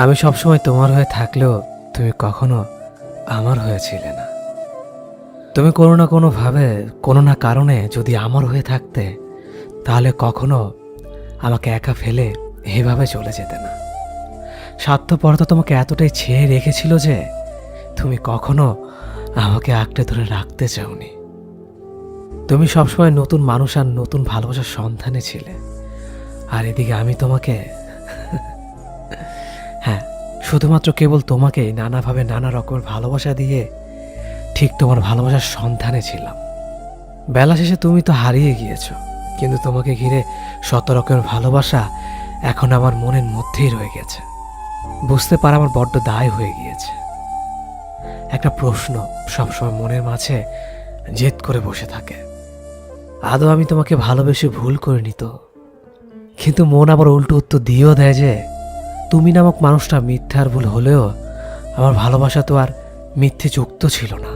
আমি সবসময় তোমার হয়ে থাকলেও তুমি কখনো আমার হয়েছিলে না। তুমি কোনো না কোনোভাবে, কোনো না কারণে যদি আমার হয়ে থাকতে, তাহলে কখনো আমাকে একা ফেলে এভাবে চলে যেতে না। স্বার্থপরতা তোমাকে এতটাই ছেয়ে রেখেছিল যে তুমি কখনো আমাকে আঁকড়ে ধরে রাখতে চাওনি। তুমি সবসময় নতুন মানুষ আর নতুন ভালোবাসার সন্ধানে ছিলে, আর এদিকে আমি তোমাকে হ্যাঁ, শুধুমাত্র কেবল তোমাকেই নানাভাবে নানা রকমের ভালোবাসা দিয়ে ঠিক তোমার ভালোবাসার সন্ধানে ছিলাম। বেলা শেষে তুমি তো হারিয়ে গিয়েছ, কিন্তু তোমাকে ঘিরে শত রকমের ভালোবাসা এখন আমার মনের মধ্যেই রয়ে গেছে। বুঝতে পারা আমার বড্ড দায় হয়ে গিয়েছে। একটা প্রশ্ন সবসময় মনের মাঝে জেদ করে বসে থাকে, আদৌ আমি তোমাকে ভালোবেসে ভুল করিনি তো? কিন্তু মন আবার উল্টো উত্তর দিয়েও দেয় যে তুমি নামক মানুষটা মিথ্যার ভুল হলেও আমার ভালোবাসা তো আর মিথ্যে যুক্ত ছিল না।